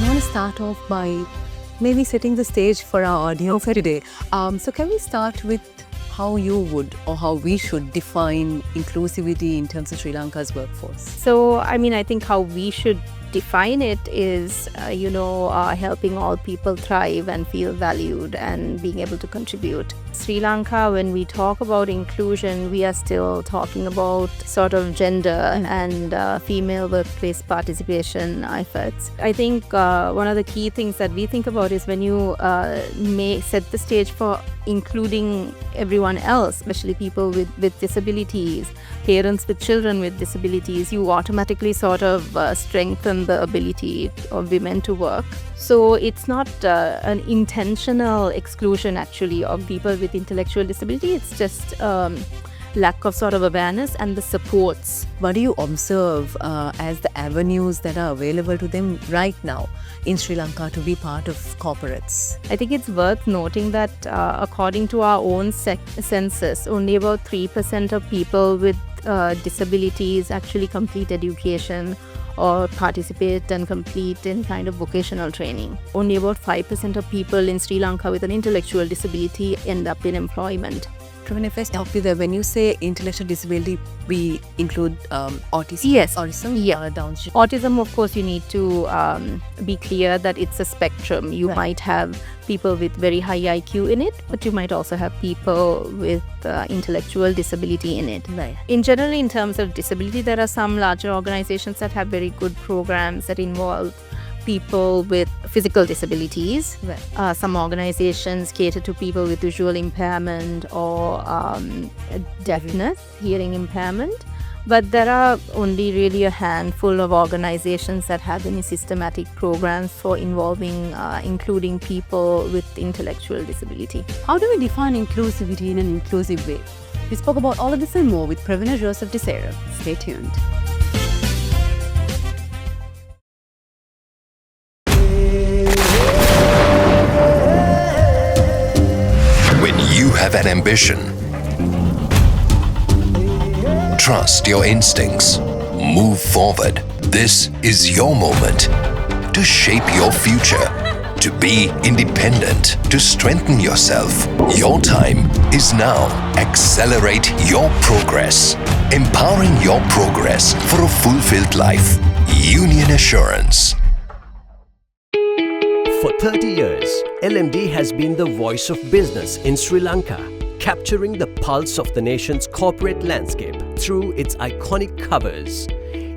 want to start off by maybe setting the stage for our audience for today. So can we start with how you would or how we should define inclusivity in terms of Sri Lanka's workforce? So, I think how we should define it is, helping all people thrive and feel valued and being able to contribute. Sri Lanka, when we talk about inclusion, we are still talking about sort of gender and female workplace participation efforts. I think one of the key things that we think about is when you may set the stage for including everyone else, especially people with disabilities, parents with children with disabilities, you automatically sort of strengthen the ability of women to work. So it's not an intentional exclusion actually of people with intellectual disability. It's just lack of sort of awareness and the supports. What do you observe as the avenues that are available to them right now in Sri Lanka to be part of corporates? I think it's worth noting that according to our own census, only about 3% of people with disabilities actually complete education or participate and complete in kind of vocational training. Only about 5% of people in Sri Lanka with an intellectual disability end up in employment. Praveena, if I help you there, when you say intellectual disability, we include autism? Yes. Autism? Yeah. Down syndrome. Autism, of course, you need to be clear that it's a spectrum. You might have people with very high IQ in it, but you might also have people with intellectual disability in it. Right. In general, in terms of disability, there are some larger organizations that have very good programs that involve people with physical disabilities. Right. Some organizations cater to people with visual impairment or deafness, hearing impairment. But there are only really a handful of organizations that have any systematic programs for including people with intellectual disability. How do we define inclusivity in an inclusive way? We spoke about all of this and more with Praveena Joseph de Saram. Stay tuned. When you have an ambition, trust your instincts, move forward. This is your moment to shape your future, to be independent, to strengthen yourself. Your time is now. Accelerate your progress, empowering your progress for a fulfilled life. Union Assurance. For 30 years, LMD has been the voice of business in Sri Lanka, capturing the pulse of the nation's corporate landscape through its iconic covers.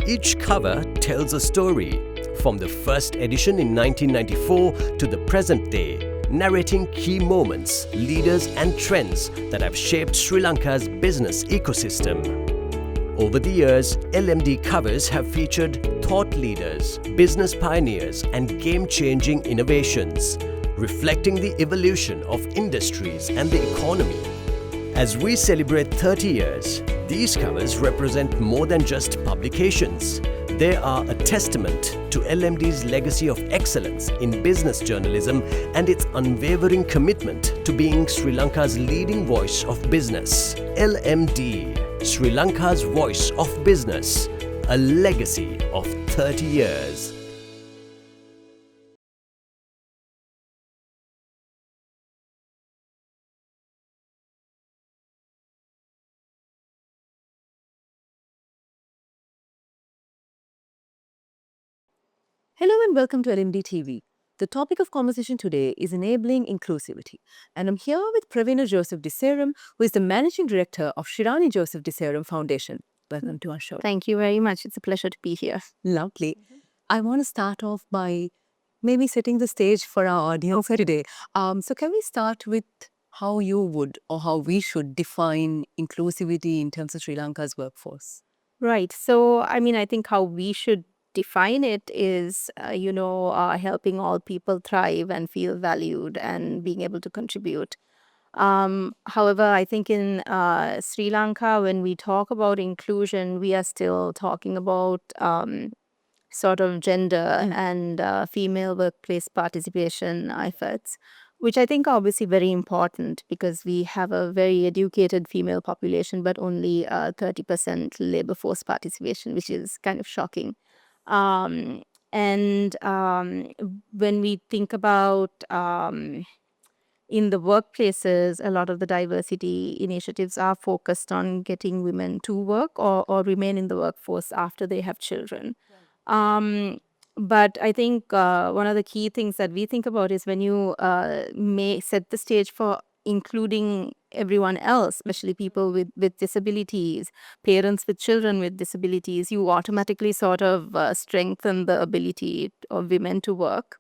Each cover tells a story, from the first edition in 1994 to the present day, narrating key moments, leaders and trends that have shaped Sri Lanka's business ecosystem. Over the years, LMD covers have featured thought leaders, business pioneers and game-changing innovations, reflecting the evolution of industries and the economy. As we celebrate 30 years, these covers represent more than just publications. They are a testament to LMD's legacy of excellence in business journalism and its unwavering commitment to being Sri Lanka's leading voice of business. LMD, Sri Lanka's voice of business, a legacy of 30 years. Hello and welcome to LMDtv. The topic of conversation today is enabling inclusivity. And I'm here with Praveena Joseph de Saram, who is the Managing Director of Shiranee Joseph de Saram Foundation. Welcome to our show. Thank you very much. It's a pleasure to be here. Lovely. I want to start off by maybe setting the stage for our audience for today. So can we start with how you would or how we should define inclusivity in terms of Sri Lanka's workforce? Right. So, I think how we should define it is, helping all people thrive and feel valued and being able to contribute. However, I think in Sri Lanka, when we talk about inclusion, we are still talking about sort of gender and female workplace participation efforts, which I think are obviously very important because we have a very educated female population, but only 30% labor force participation, which is kind of shocking. And when we think about in the workplaces, a lot of the diversity initiatives are focused on getting women to work or remain in the workforce after they have children. Um, but I think one of the key things that we think about is when you may set the stage for including everyone else, especially people with disabilities, parents with children with disabilities, you automatically sort of strengthen the ability of women to work.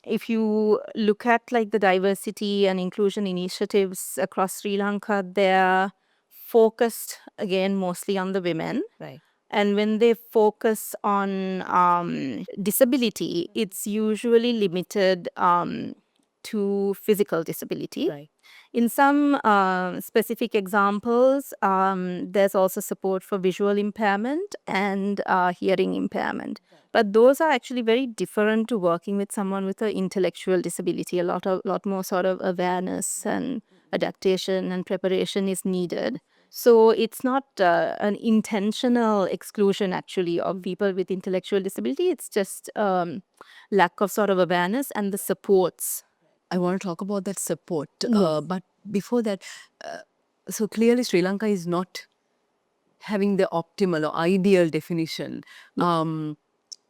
If you look at like the diversity and inclusion initiatives across Sri Lanka, they're focused again mostly on the women. Right. And when they focus on disability, it's usually limited to physical disability. Right. In some specific examples, there's also support for visual impairment and hearing impairment. But those are actually very different to working with someone with an intellectual disability. A lot more sort of awareness and adaptation and preparation is needed. So it's not an intentional exclusion actually of people with intellectual disability. It's just lack of sort of awareness and the supports. I want to talk about that support. Yes. But before that, so clearly Sri Lanka is not having the optimal or ideal definition.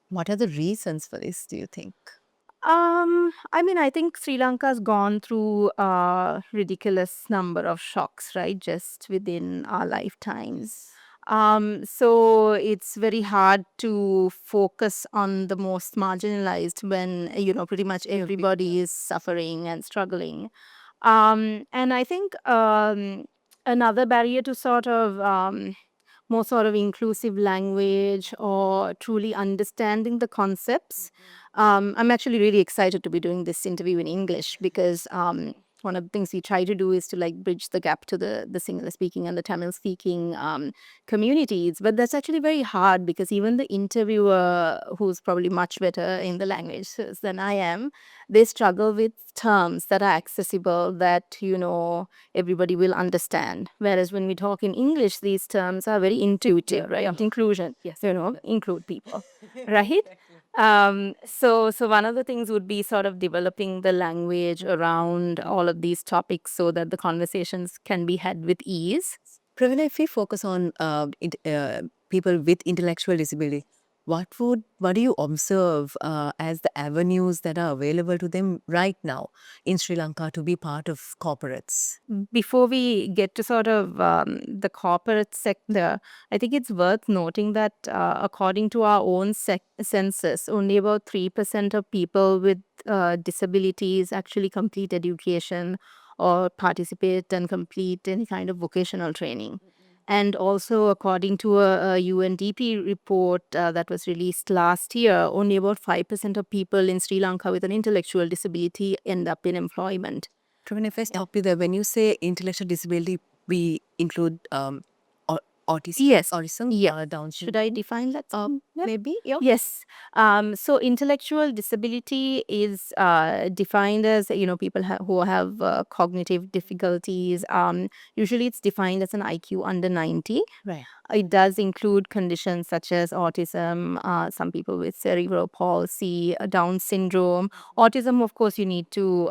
What are the reasons for this, do you think? I mean, I think Sri Lanka's gone through a ridiculous number of shocks, right? Just within our lifetimes. So it's very hard to focus on the most marginalized when, pretty much everybody is suffering and struggling. And I think another barrier to sort of more sort of inclusive language or truly understanding the concepts. I'm actually really excited to be doing this interview in English because one of the things we try to do is to like bridge the gap to the Sinhala speaking and the Tamil speaking communities. But that's actually very hard because even the interviewer, who's probably much better in the language than I am, they struggle with terms that are accessible that, everybody will understand. Whereas when we talk in English, these terms are very intuitive, right? Inclusion, yes, include people, right? So one of the things would be sort of developing the language around all of these topics so that the conversations can be had with ease. Praveena, if we focus on people with intellectual disability, what do you observe as the avenues that are available to them right now in Sri Lanka to be part of corporates? Before we get to sort of the corporate sector, I think it's worth noting that according to our own census, only about 3% of people with disabilities actually complete education or participate and complete any kind of vocational training. And also, according to a UNDP report that was released last year, only about 5% of people in Sri Lanka with an intellectual disability end up in employment. Praveen, if I stop you there, when you say intellectual disability, we include autism, Yes. autism, Yeah. Down Should I define that? maybe? Yeah. Yes. So intellectual disability is defined as, people who have cognitive difficulties. Usually it's defined as an IQ under 90. Right. It does include conditions such as autism, some people with cerebral palsy, Down syndrome. Autism, of course, you need to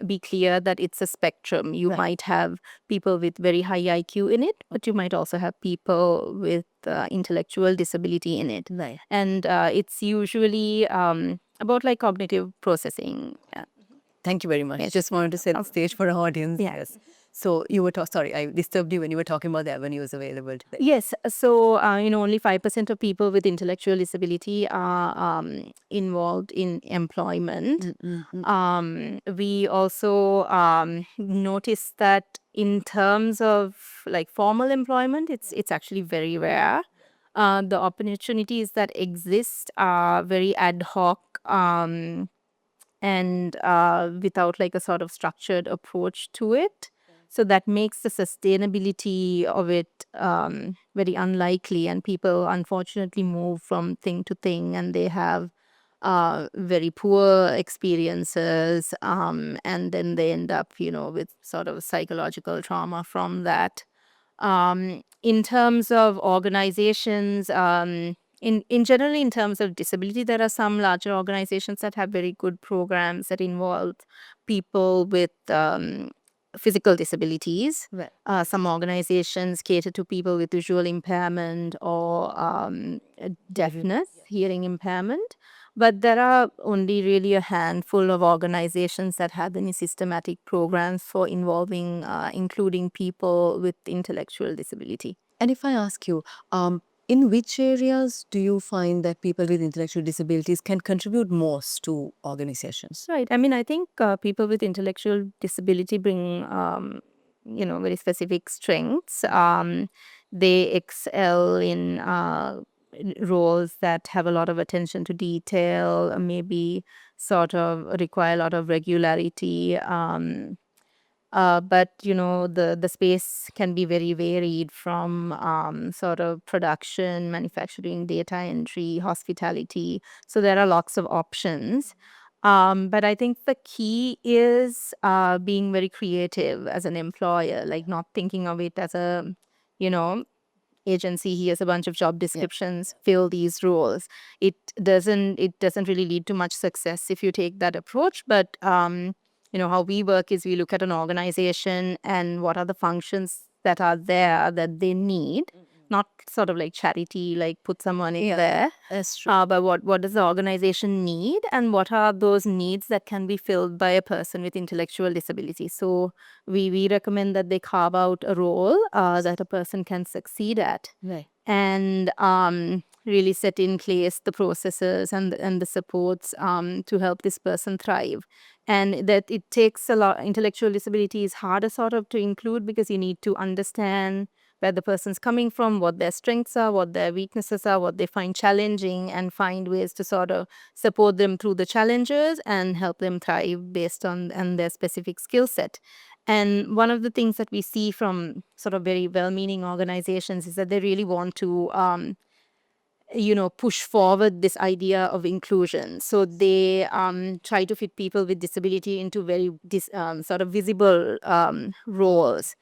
be clear that it's a spectrum. You Right. might have people with very high IQ in it, but you might also have people with intellectual disability in it. Right. And it's usually about like cognitive processing. Yeah. Thank you very much. Yes. Just wanted to set the stage for our audience. Yeah. Yes. So you were sorry, I disturbed you when you were talking about the avenues available to them. Yes. So, only 5% of people with intellectual disability are involved in employment. We also noticed that in terms of like formal employment, it's actually very rare. The opportunities that exist are very ad hoc and without like a sort of structured approach to it. So that makes the sustainability of it very unlikely, and people unfortunately move from thing to thing, and they have very poor experiences, and then they end up, with sort of psychological trauma from that. In terms of organizations, in generally in terms of disability, there are some larger organizations that have very good programs that involve people with physical disabilities. Right. Some organizations cater to people with visual impairment or deafness, hearing impairment. But there are only really a handful of organizations that have any systematic programs for including people with intellectual disability. And if I ask you, in which areas do you find that people with intellectual disabilities can contribute most to organizations? Right. I mean, I think people with intellectual disability bring, very specific strengths. They excel in roles that have a lot of attention to detail, maybe sort of require a lot of regularity. But the space can be very varied from sort of production, manufacturing, data entry, hospitality. So there are lots of options. But I think the key is being very creative as an employer, like not thinking of it as a, you know, agency. Here's a bunch of job descriptions, fill these roles. It doesn't really lead to much success if you take that approach. But how we work is we look at an organization and what are the functions that are there that they need, not sort of like charity, like put someone in there. That's true. But what does the organization need, and what are those needs that can be filled by a person with intellectual disability? So we recommend that they carve out a role that a person can succeed at, Right. and really set in place the processes and the supports to help this person thrive. And that it takes a lot. Intellectual disability is harder sort of to include because you need to understand where the person's coming from, what their strengths are, what their weaknesses are, what they find challenging, and find ways to sort of support them through the challenges and help them thrive based on and their specific skill set. And one of the things that we see from sort of very well-meaning organizations is that they really want to push forward this idea of inclusion. So they try to fit people with disability into very sort of visible roles.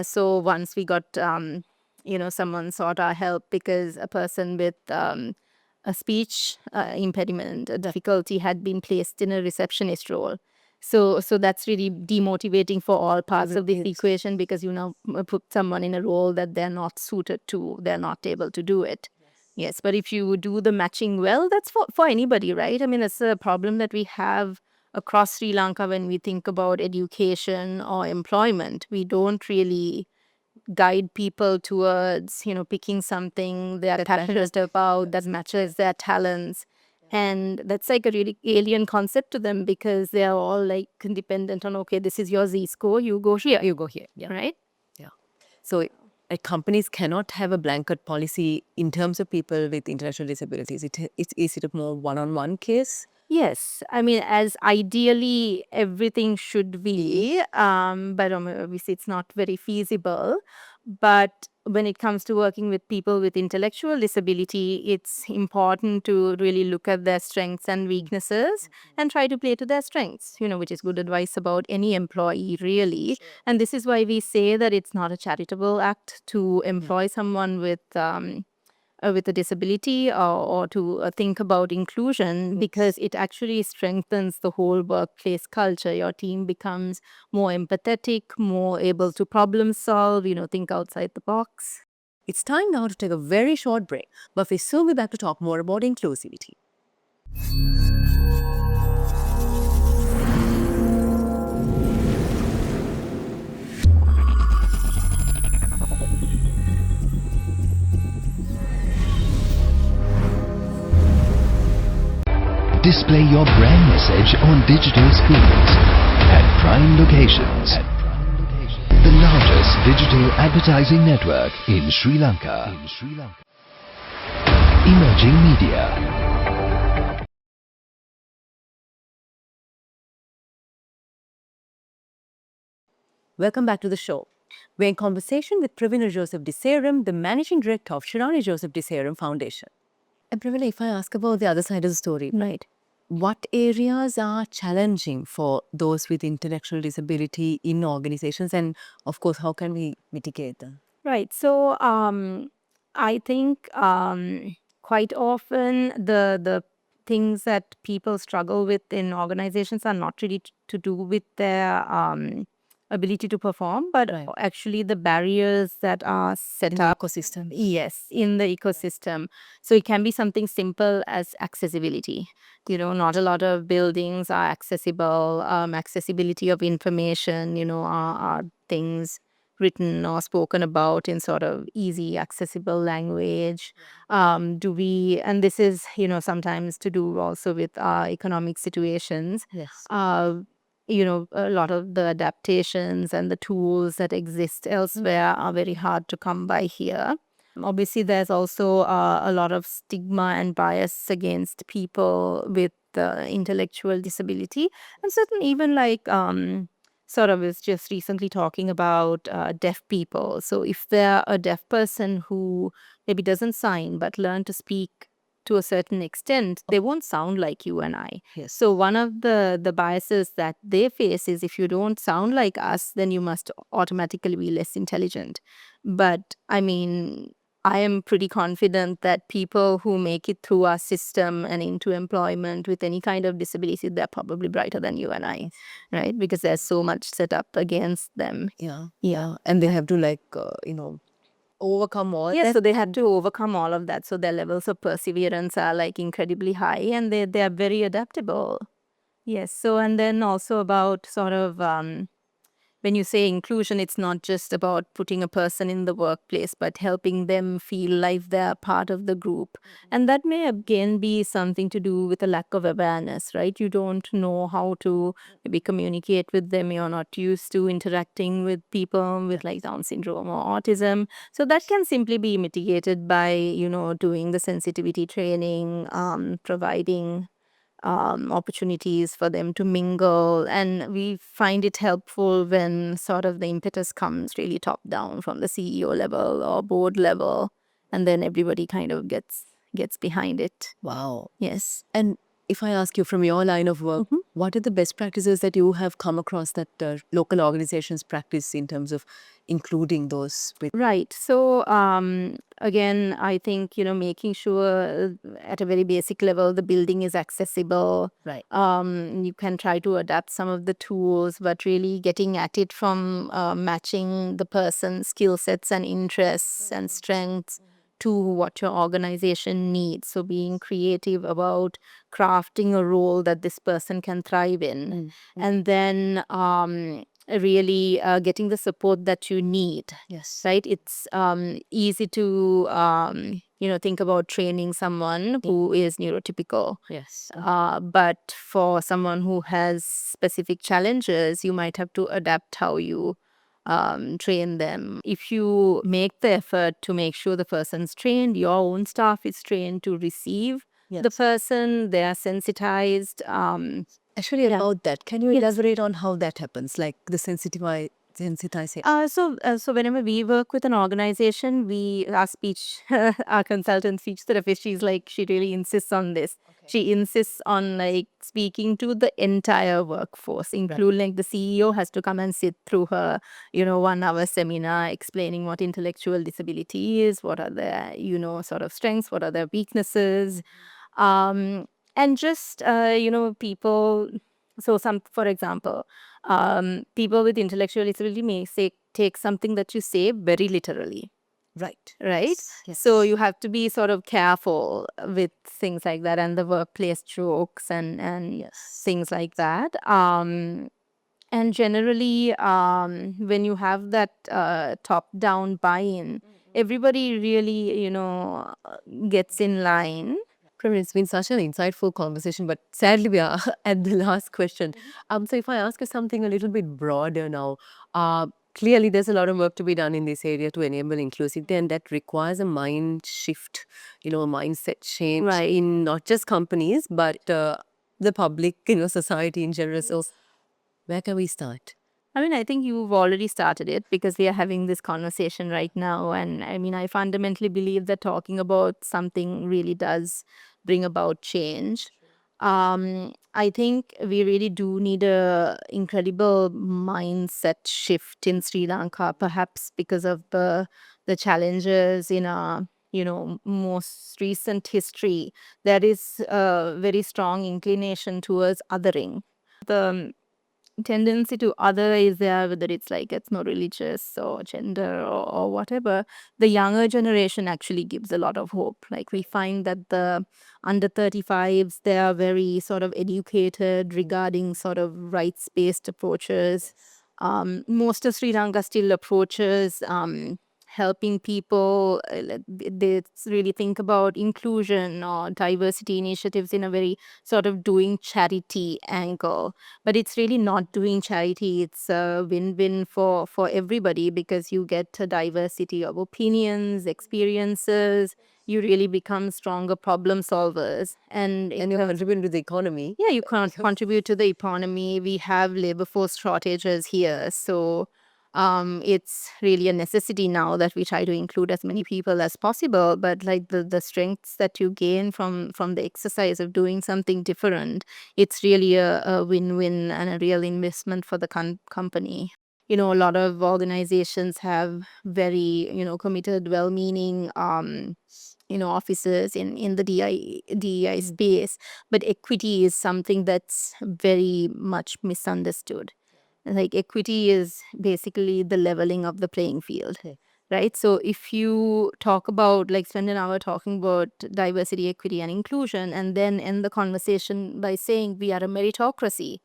So once we got, someone sought our help because a person with a speech impediment, a difficulty, had been placed in a receptionist role. So that's really demotivating for all parts of this equation, because you now put someone in a role that they're not suited to, they're not able to do it. Yes, but if you do the matching well, that's for anybody, right? I mean, it's a problem that we have across Sri Lanka when we think about education or employment. We don't really guide people towards, picking something they're passionate about that matches their talents. And that's like a really alien concept to them, because they're all like dependent on, okay, this is your Z-score, you go here. You go here. Yeah. Right? Yeah. So companies cannot have a blanket policy in terms of people with intellectual disabilities. Is it a more one-on-one case? Yes, I mean, as ideally everything should be, but obviously it's not very feasible. But when it comes to working with people with intellectual disability, it's important to really look at their strengths and weaknesses and try to play to their strengths, which is good advice about any employee, really. And this is why we say that it's not a charitable act to employ someone with a disability, or to think about inclusion, because it actually strengthens the whole workplace culture. Your team becomes more empathetic, more able to problem solve, think outside the box. It's time now to take a very short break, but we'll soon be back to talk more about inclusivity. Display your brand message on digital screens at prime locations. The largest digital advertising network in Sri Lanka. Emerging Media. Welcome back to the show. We're in conversation with Praveena Joseph de Saram, the Managing Director of Shiranee Joseph de Saram Foundation. And Praveena, if I ask about the other side of the story, Right. what areas are challenging for those with intellectual disability in organizations, and of course, how can we mitigate them? Right. So I think quite often the things that people struggle with in organizations are not really to do with their ability to perform, but Right. actually the barriers that are set In the up. ecosystem. Yes, in the ecosystem. So it can be something simple as accessibility. Not a lot of buildings are accessible. Accessibility of information, are things written or spoken about in sort of easy, accessible language. And this is, sometimes to do also with our economic situations. Yes. A lot of the adaptations and the tools that exist elsewhere are very hard to come by here. Obviously, there's also a lot of stigma and bias against people with intellectual disability. And certainly, even like sort of is just recently talking about deaf people. So if they're a deaf person who maybe doesn't sign but learn to speak to a certain extent, they won't sound like you and I. Yes. So one of the biases that they face is if you don't sound like us, then you must automatically be less intelligent. But I mean, I am pretty confident that people who make it through our system and into employment with any kind of disability, they're probably brighter than you and I, right? Because there's so much set up against them. Yeah. And they have to overcome all Yes, that. so they had to overcome all of that. So their levels of perseverance are like incredibly high, and they are very adaptable. Yes. So, and then also about sort of when you say inclusion, it's not just about putting a person in the workplace, but helping them feel like they're part of the group. And that may again be something to do with a lack of awareness, right? You don't know how to maybe communicate with them. You're not used to interacting with people with like Down syndrome or autism. So that can simply be mitigated by, doing the sensitivity training, providing opportunities for them to mingle. And we find it helpful when sort of the impetus comes really top down from the CEO level or board level, and then everybody kind of gets behind it. Wow. Yes. And if I ask you from your line of work, what are the best practices that you have come across that local organizations practice in terms of including those with? Right. So again, I think making sure at a very basic level the building is accessible. Right. You can try to adapt some of the tools, but really getting at it from matching the person's skill sets and interests and strengths to what your organization needs. So being creative about crafting a role that this person can thrive in, and then really getting the support that you need. Yes. Right. It's easy to think about training someone who is neurotypical. Yes. But for someone who has specific challenges, you might have to adapt how you train them. If you make the effort to make sure the person's trained, your own staff is trained to receive the person, they are sensitized. Actually, about that, can you elaborate on how that happens, like the sensitization? So whenever we work with an organization, our speech, our consultant speech therapist, she really insists on this. She insists on like speaking to the entire workforce, including like the CEO has to come and sit through her, 1 hour seminar explaining what intellectual disability is, what are their, sort of strengths, what are their weaknesses. And just, people, for example, people with intellectual disability may take something that you say very literally. Right. Right? Yes. So you have to be sort of careful with things like that and the workplace jokes and things like that. And generally, when you have that top-down buy-in, everybody really, gets in line. Praveena, it's been such an insightful conversation, but sadly we are at the last question. So if I ask you something a little bit broader now, clearly there's a lot of work to be done in this area to enable inclusivity, and that requires a mind shift, a mindset change Right. in not just companies, but the public, society in general. So where can we start? I mean, I think you've already started it because we are having this conversation right now. And I mean, I fundamentally believe that talking about something really does bring about change. I think we really do need a incredible mindset shift in Sri Lanka, perhaps because of the challenges in our most recent history, there is a very strong inclination towards othering. The tendency to other is there, whether it's like ethno-religious or gender or whatever. The younger generation actually gives a lot of hope. Like we find that the under 35s, they are very sort of educated regarding sort of rights-based approaches. Most of Sri Lanka still approaches helping people. They really think about inclusion or diversity initiatives in a very sort of doing charity angle, but it's really not doing charity. It's a win-win for everybody, because you get a diversity of opinions, experiences. You really become stronger problem solvers, and And you have contributed to the economy. yeah, you can't contribute to the economy. We have labor force shortages here, so it's really a necessity now that we try to include as many people as possible. But like the strengths that you gain from the exercise of doing something different, it's really a win-win and a real investment for the company. A lot of organizations have very, committed, well-meaning, officers in the DEI space, but equity is something that's very much misunderstood. Like equity is basically the leveling of the playing field, right? So if you talk about, like, spend an hour talking about diversity, equity, and inclusion, and then end the conversation by saying we are a meritocracy,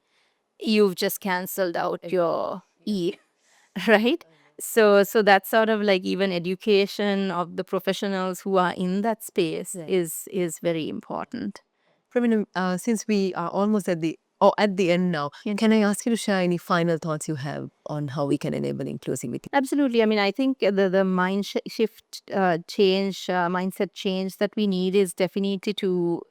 you've just canceled out your E, right? So that's sort of like even education of the professionals who are in that space is very important. Praveena, since we are almost at the end now, can I ask you to share any final thoughts you have on how we can enable inclusivity? Absolutely. I mean, I think the mindset change that we need is definitely to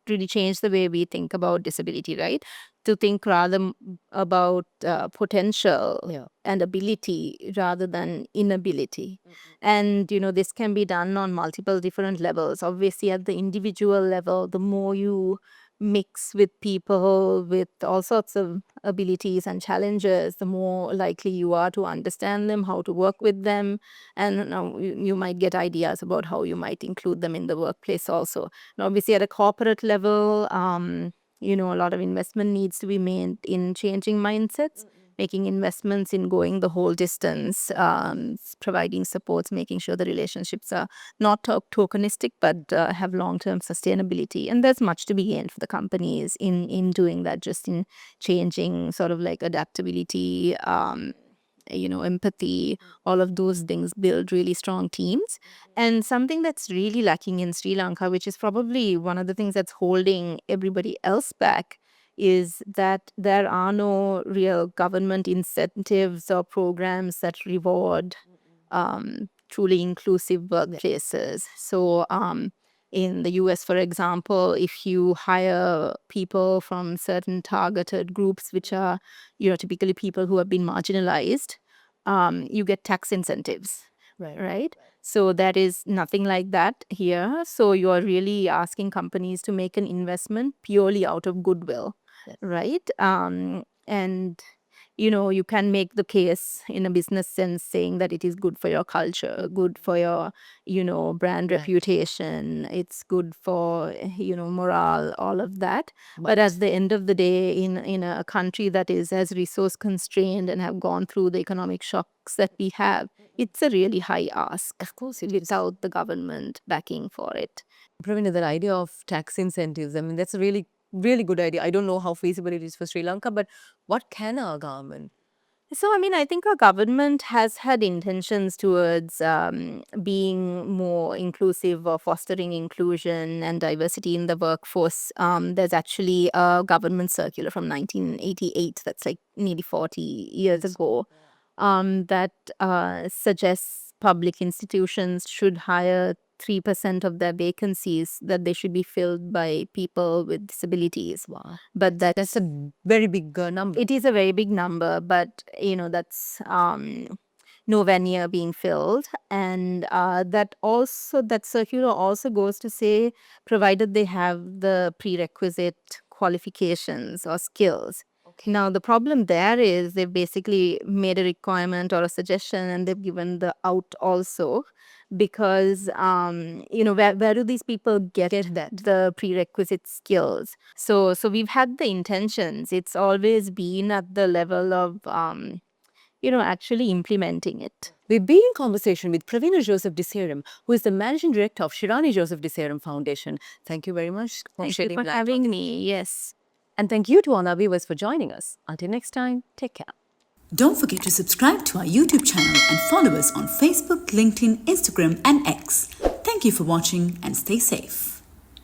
really change the way we think about disability, right? To think rather about potential and ability rather than inability. And, this can be done on multiple different levels. Obviously, at the individual level, the more you mix with people with all sorts of abilities and challenges, the more likely you are to understand them, how to work with them, and you might get ideas about how you might include them in the workplace also. And obviously, at a corporate level, a lot of investment needs to be made in changing mindsets, making investments in going the whole distance, providing supports, making sure the relationships are not tokenistic but have long-term sustainability. And there's much to be gained for the companies in doing that, just in changing sort of like adaptability, empathy. All of those things build really strong teams. And something that's really lacking in Sri Lanka, which is probably one of the things that's holding everybody else back, is that there are no real government incentives or programs that reward truly inclusive workplaces. So in the US, for example, if you hire people from certain targeted groups, which are typically people who have been marginalized, you get tax incentives, right? So that is nothing like that here. So you're really asking companies to make an investment purely out of goodwill, right? And you can make the case in a business sense, saying that it is good for your culture, good for your, brand reputation. It's good for, morale, all of that. But at the end of the day, in a country that is as resource constrained and have gone through the economic shocks that we have, it's a really high ask. Of course, without the government backing for it. Praveena, that idea of tax incentives, I mean, that's a really, really good idea. I don't know how feasible it is for Sri Lanka, but what can our government? So, I mean, I think our government has had intentions towards being more inclusive or fostering inclusion and diversity in the workforce. There's actually a government circular from 1988, that's like nearly 40 years ago, that suggests public institutions should hire 3% of their vacancies, that they should be filled by people with disabilities. Wow. But That's a very big number. it is a very big number, but that's nowhere near being filled. And that circular also goes to say, provided they have the prerequisite qualifications or skills. Now, the problem there is they've basically made a requirement or a suggestion, and they've given the out also. because where do these people get the prerequisite skills? So we've had the intentions. It's always been at the level of actually implementing it. We've been in conversation with Praveena Joseph Deseram, who is the Managing Director of Shiranee Joseph Deseram Foundation. Thank you very much for Thank you shedding for light on having this. me. Yes. And thank you to all our viewers for joining us. Until next time, take care. Don't forget to subscribe to our YouTube channel and follow us on Facebook, LinkedIn, Instagram, and X. Thank you for watching and stay safe.